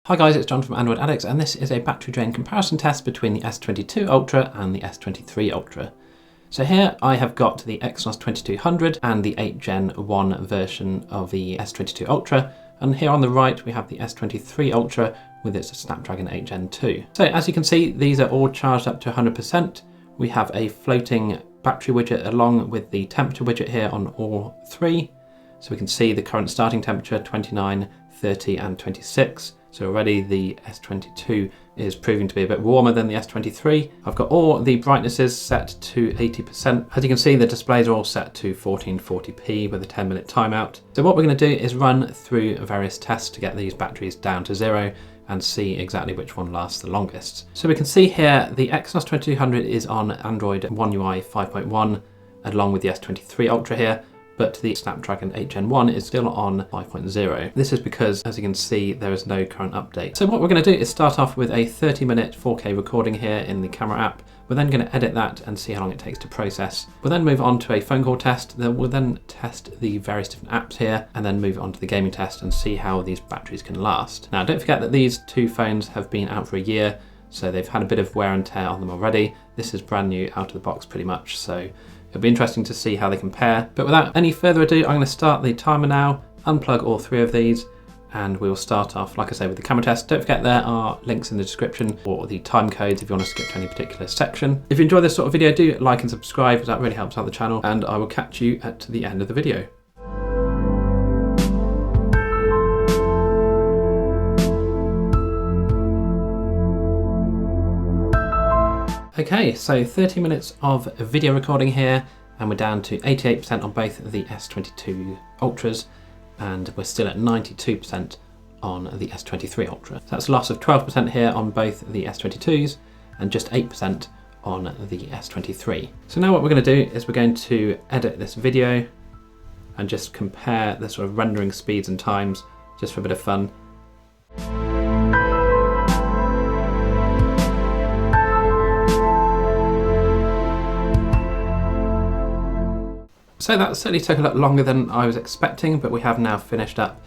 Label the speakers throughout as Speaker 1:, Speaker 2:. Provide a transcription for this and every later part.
Speaker 1: Hi guys, it's John from Android Addicts, and this is a battery drain comparison test between the S22 Ultra and the S23 Ultra. So here I have got the Exynos 2200 and the 8 Gen 1 version of the S22 Ultra, and here on the right we have the S23 Ultra with its Snapdragon 8 Gen 2. So as you can see, these are all charged up to 100%. We have a floating battery widget along with the temperature widget here on all three. So we can see the current starting temperature, 29, 30 and 26. So already the S22 is proving to be a bit warmer than the S23. I've got all the brightnesses set to 80%. As you can see, the displays are all set to 1440p with a 10-minute timeout. So what we're going to do is run through various tests to get these batteries down to zero and see exactly which one lasts the longest. So we can see here the Exynos 2200 is on Android One UI 5.1 along with the S23 Ultra here, but the Snapdragon 8 Gen 1 is still on 5.0. This is because, as you can see, there is no current update. So what we're going to do is start off with a 30-minute 4K recording here in the camera app. We're then going to edit that and see how long it takes to process. We'll then move on to a phone call test. Then we'll then test the various different apps here and then move on to the gaming test and see how these batteries can last. Now, don't forget that these two phones have been out for a year, so they've had a bit of wear and tear on them already. This is brand new out of the box pretty much, so it'll be interesting to see how they compare. But without any further ado, I'm going to start the timer now, unplug all three of these, and we will start off, like I say, with the camera test. Don't forget there are links in the description or the time codes if you want to skip to any particular section. If you enjoy this sort of video, do like and subscribe, because that really helps out the channel, and I will catch you at the end of the video. Okay, so 30 minutes of video recording here, and we're down to 88% on both of the S22 Ultras, and we're still at 92% on the S23 Ultra. So that's a loss of 12% here on both the S22s, and just 8% on the S23. So now what we're going to do is we're going to edit this video and just compare the sort of rendering speeds and times, just for a bit of fun. So that certainly took a lot longer than I was expecting, but we have now finished up.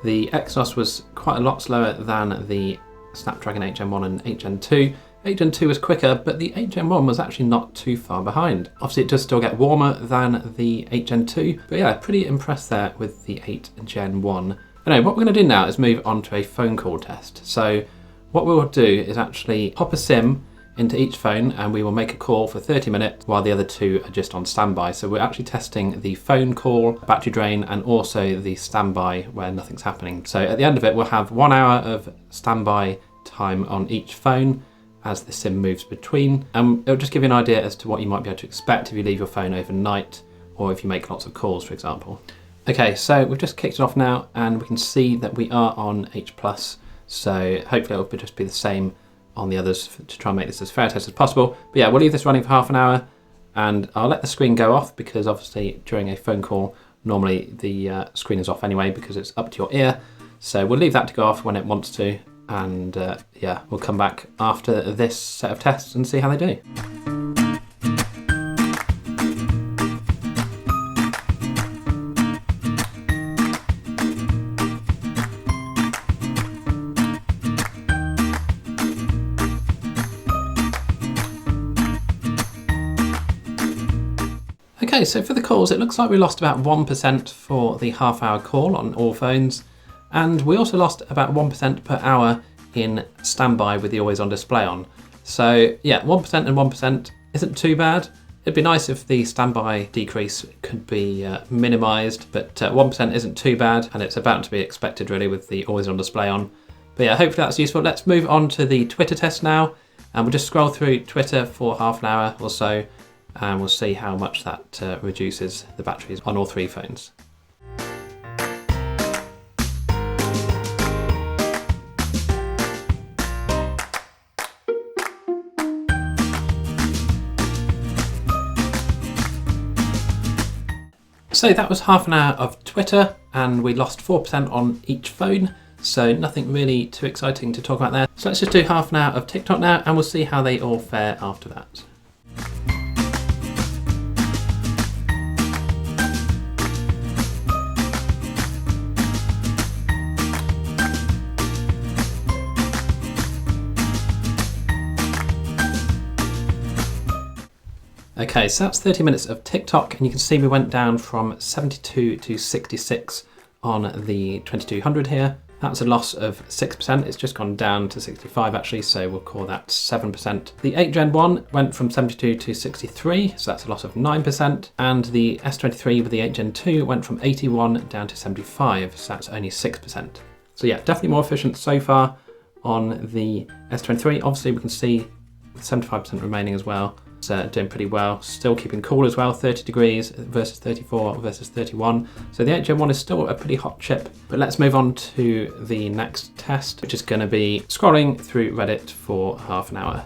Speaker 1: The Exynos was quite a lot slower than the Snapdragon 8 Gen 1 and 8 Gen 2. 8 Gen 2 was quicker, but the 8 Gen 1 was actually not too far behind. Obviously it does still get warmer than the 8 Gen 2, but yeah, pretty impressed there with the 8 Gen 1. Anyway, what we're going to do now is move on to a phone call test. So what we'll do is actually pop a SIM into each phone, and we will make a call for 30 minutes while the other two are just on standby. So we're actually testing the phone call, battery drain, and also the standby where nothing's happening. So at the end of it, we'll have 1 hour of standby time on each phone as the SIM moves between. And it'll just give you an idea as to what you might be able to expect if you leave your phone overnight or if you make lots of calls, for example. Okay, so we've just kicked it off now, and we can see that we are on H+. So hopefully it'll just be the same on the others to try and make this as fair a test as possible. But yeah, we'll leave this running for half an hour, and I'll let the screen go off because obviously during a phone call, normally the screen is off anyway because it's up to your ear. So we'll leave that to go off when it wants to, and yeah, we'll come back after this set of tests and see how they do. Okay, so for the calls, it looks like we lost about 1% for the half-hour call on all phones, and we also lost about 1% per hour in standby with the always-on display on. So yeah, 1% and 1% isn't too bad. It'd be nice if the standby decrease could be minimised, but 1% isn't too bad, and it's about to be expected really with the always-on display on. But yeah, hopefully that's useful. Let's move on to the Twitter test now, and we'll just scroll through Twitter for half an hour or so, and we'll see how much that reduces the batteries on all three phones. So that was half an hour of Twitter, and we lost 4% on each phone, so nothing really too exciting to talk about there. So let's just do half an hour of TikTok now, and we'll see how they all fare after that. Okay, so that's 30 minutes of TikTok, and you can see we went down from 72 to 66 on the 2200 here. That's a loss of 6%. It's just gone down to 65 actually, so we'll call that 7%. The 8 Gen 1 went from 72 to 63, so that's a loss of 9%. And the S23 with the 8 Gen 2 went from 81 down to 75, so that's only 6%. So yeah, definitely more efficient so far on the S23. Obviously we can see 75% remaining as well. It's doing pretty well, still keeping cool as well, 30 degrees versus 34 versus 31. So the 8 Gen 1 is still a pretty hot chip. But let's move on to the next test, which is going to be scrolling through Reddit for half an hour.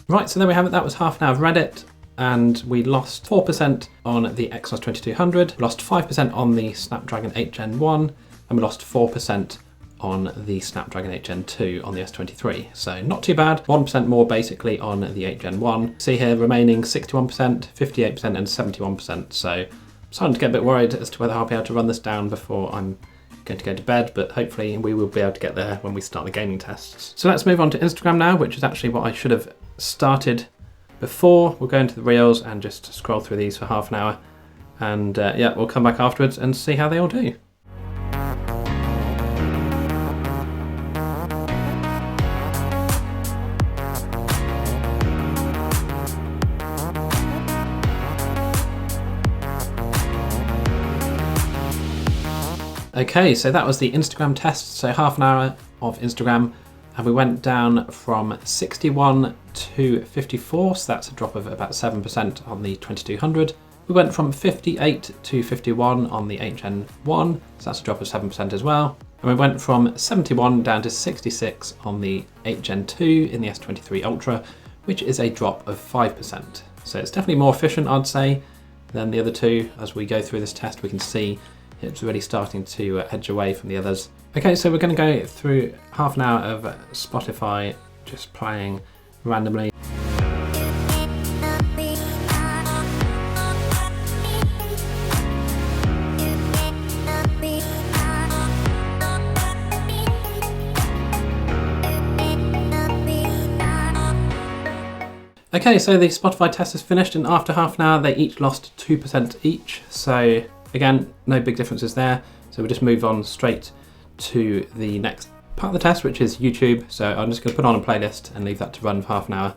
Speaker 1: Right, so there we have it. That was half an hour of Reddit, and we lost 4% on the Exynos 2200, we lost 5% on the Snapdragon 8 Gen 1, and we lost 4% on the Snapdragon 8 Gen 2 on the S23. So not too bad, 1% more basically on the 8 Gen 1. See here, remaining 61%, 58% and 71%. So I'm starting to get a bit worried as to whether I'll be able to run this down before I'm going to go to bed, but hopefully we will be able to get there when we start the gaming tests. So let's move on to Instagram now, which is actually what I should have started before. We'll go into the reels and just scroll through these for half an hour, and yeah, we'll come back afterwards and see how they all do. Okay, so that was the Instagram test, so half an hour of Instagram, and we went down from 61 to 54, so that's a drop of about 7% on the 2200. We went from 58 to 51 on the 8 Gen 1, so that's a drop of 7% as well. And we went from 71 down to 66 on the 8 Gen 2 in the S23 Ultra, which is a drop of 5%. So it's definitely more efficient, I'd say, than the other two. As we go through this test, we can see it's really starting to edge away from the others. Okay, so we're going to go through half an hour of Spotify just playing randomly. Okay, so the Spotify test is finished, and after half an hour they each lost 2% each. So again, no big differences there. So we'll just move on straight to the next part of the test, which is YouTube. So I'm just going to put on a playlist and leave that to run for half an hour.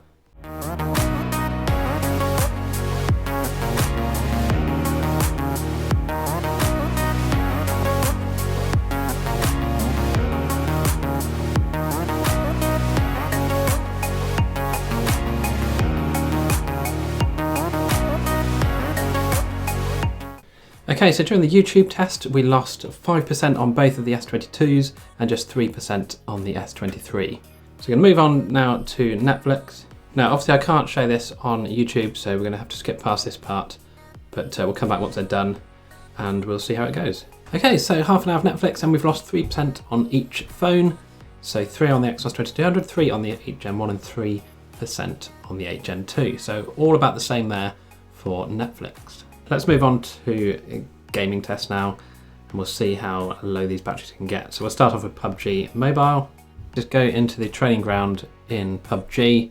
Speaker 1: Okay, so during the YouTube test, we lost 5% on both of the S22s and just 3% on the S23. So we're going to move on now to Netflix. Now, obviously I can't show this on YouTube, so we're going to have to skip past this part, but we'll come back once they're done and we'll see how it goes. Okay, so half an hour of Netflix and we've lost 3% on each phone. So 3 on the Exynos 2200, 3 on the 8 Gen 1 and 3% on the 8 Gen 2. So all about the same there for Netflix. Let's move on to a gaming test now, and we'll see how low these batteries can get. So we'll start off with PUBG Mobile. Just go into the training ground in PUBG.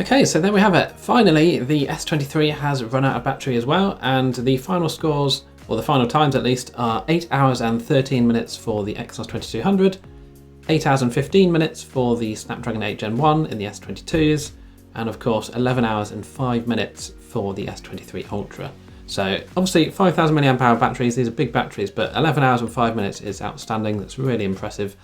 Speaker 1: Okay, so there we have it. Finally, the S23 has run out of battery as well, and the final scores, or the final times at least, are 8 hours and 13 minutes for the Exynos 2200, 8 hours and 15 minutes for the Snapdragon 8 Gen 1 in the S22s, and of course 11 hours and 5 minutes for the S23 Ultra. So obviously 5,000 mAh batteries, these are big batteries, but 11 hours and 5 minutes is outstanding. That's really impressive.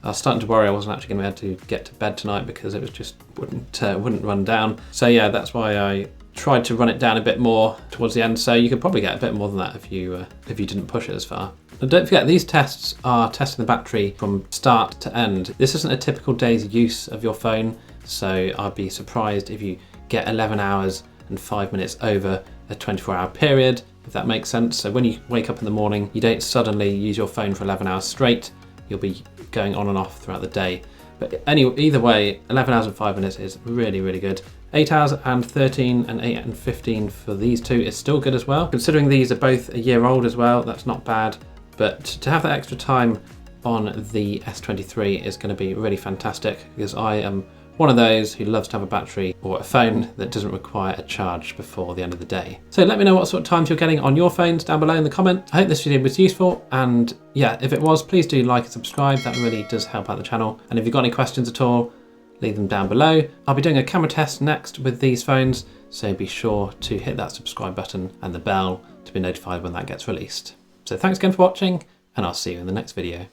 Speaker 1: I was starting to worry I wasn't actually going to be able to get to bed tonight because it was just wouldn't run down. So yeah, that's why I tried to run it down a bit more towards the end. So you could probably get a bit more than that if you didn't push it as far. And don't forget, these tests are testing the battery from start to end. This isn't a typical day's use of your phone, so I'd be surprised if you get 11 hours and 5 minutes over a 24-hour period, if that makes sense. So when you wake up in the morning, you don't suddenly use your phone for 11 hours straight. You'll be going on and off throughout the day. But anyway, either way, 11 hours and 5 minutes is really, really good. 8 hours and 13 and 8 and 15 for these two is still good as well. Considering these are both a year old as well, that's not bad. But to have that extra time on the S23 is going to be really fantastic, because I am one of those who loves to have a battery or a phone that doesn't require a charge before the end of the day. So let me know what sort of times you're getting on your phones down below in the comments. I hope this video was useful, and yeah, if it was, please do like and subscribe. That really does help out the channel. And if you've got any questions at all, leave them down below. I'll be doing a camera test next with these phones, so be sure to hit that subscribe button and the bell to be notified when that gets released. So thanks again for watching, and I'll see you in the next video.